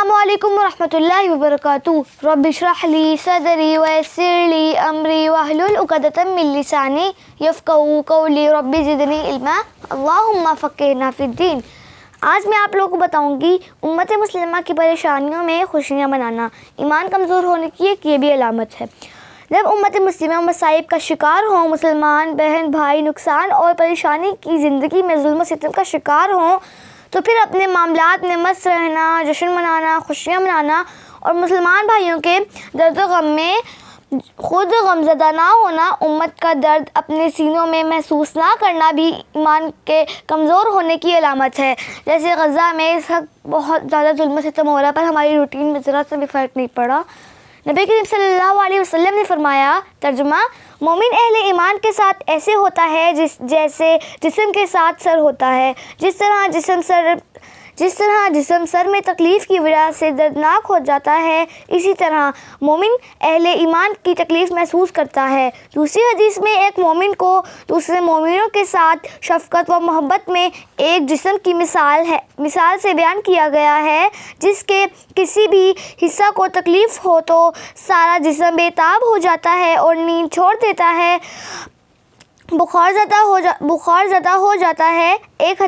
السلام علیکم ورحمۃ اللہ وبرکاتہ۔ رب اشرح لی صدری ویسر لی امری واحلل عقدۃ من لسانی یفقہوا قولی رب زدنی علما اللہم فقہنا فی الدین۔ آج میں آپ لوگوں کو بتاؤں گی امت مسلمہ کی پریشانیوں میں خوشیاں منانا ایمان کمزور ہونے کی ایک یہ بھی علامت ہے۔ جب امت مسلمہ مصائب کا شکار ہوں، مسلمان بہن بھائی نقصان اور پریشانی کی زندگی میں ظلم و ستم کا شکار ہوں، تو پھر اپنے معاملات میں مست رہنا، جشن منانا، خوشیاں منانا اور مسلمان بھائیوں کے درد و غم میں خود غمزدہ نہ ہونا، امت کا درد اپنے سینوں میں محسوس نہ کرنا بھی ایمان کے کمزور ہونے کی علامت ہے۔ جیسے غزہ میں اس وقت بہت زیادہ ظلم و ستم ہو رہا ہے، پر ہماری روٹین میں ذرا سا بھی فرق نہیں پڑا۔ نبی کریم صلی اللہ علیہ وسلم نے فرمایا، ترجمہ: مومن اہل ایمان کے ساتھ ایسے ہوتا ہے جیسے جسم کے ساتھ سر ہوتا ہے۔ جس طرح جسم سر میں تکلیف کی وجہ سے دردناک ہو جاتا ہے، اسی طرح مومن اہل ایمان کی تکلیف محسوس کرتا ہے۔ دوسری حدیث میں ایک مومن کو دوسرے مومنوں کے ساتھ شفقت و محبت میں ایک جسم کی مثال سے بیان کیا گیا ہے، جس کے کسی بھی حصہ کو تکلیف ہو تو سارا جسم بے تاب ہو جاتا ہے اور نیند چھوڑ دیتا ہے، بخار زدہ ہو جاتا ہے۔ ایک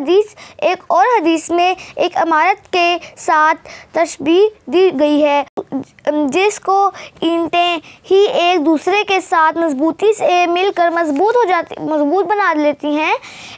اور حدیث میں ایک عمارت کے ساتھ تشبیہ دی گئی ہے جس کو اینٹیں ہی ایک دوسرے کے ساتھ مضبوطی سے مل کر مضبوط بنا لیتی ہیں۔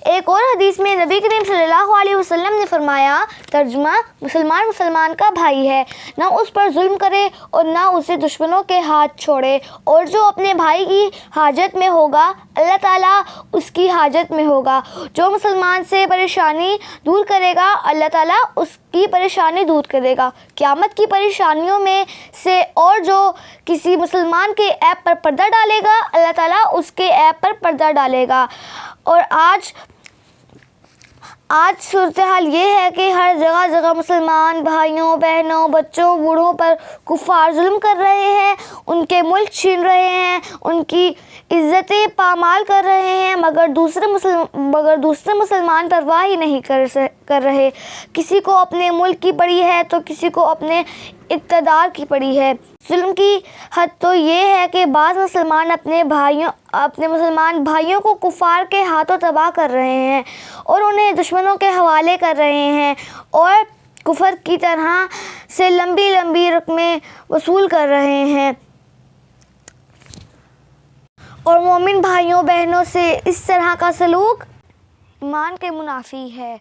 ایک اور حدیث میں نبی کریم صلی اللہ علیہ وسلم نے فرمایا، ترجمہ: مسلمان کا بھائی ہے، نہ اس پر ظلم کرے اور نہ اسے دشمنوں کے ہاتھ چھوڑے، اور جو اپنے بھائی کی حاجت میں ہوگا اللہ تعالیٰ اس کی حاجت میں ہوگا۔ جو مسلمان سے پریشانی دور کرے گا اللہ تعالیٰ اس کی پریشانی دور کرے گا۔ قیامت کی پریشانیوں میں سے اور جو کسی مسلمان کے عیب پر پردہ ڈالے گا اللہ تعالیٰ اس کے عیب پر پردہ ڈالے گا۔ اور آج صورتحال یہ ہے کہ ہر جگہ مسلمان بھائیوں بہنوں بچوں بوڑھوں پر کفار ظلم کر رہے ہیں، ان کے ملک چھین رہے ہیں، ان کی عزتیں پامال کر رہے ہیں، مگر دوسرے مسلمان پرواہ ہی نہیں کر رہے۔ کسی کو اپنے ملک کی پڑی ہے تو کسی کو اپنے اقتدار کی پڑی ہے۔ ظلم کی حد تو یہ ہے کہ بعض مسلمان اپنے مسلمان بھائیوں کو کفار کے ہاتھوں تباہ کر رہے ہیں اور انہیں دشمنوں کے حوالے کر رہے ہیں اور کفر کی طرح سے لمبی رقمیں وصول کر رہے ہیں، اور مومن بھائیوں بہنوں سے اس طرح کا سلوک ایمان کے منافی ہے۔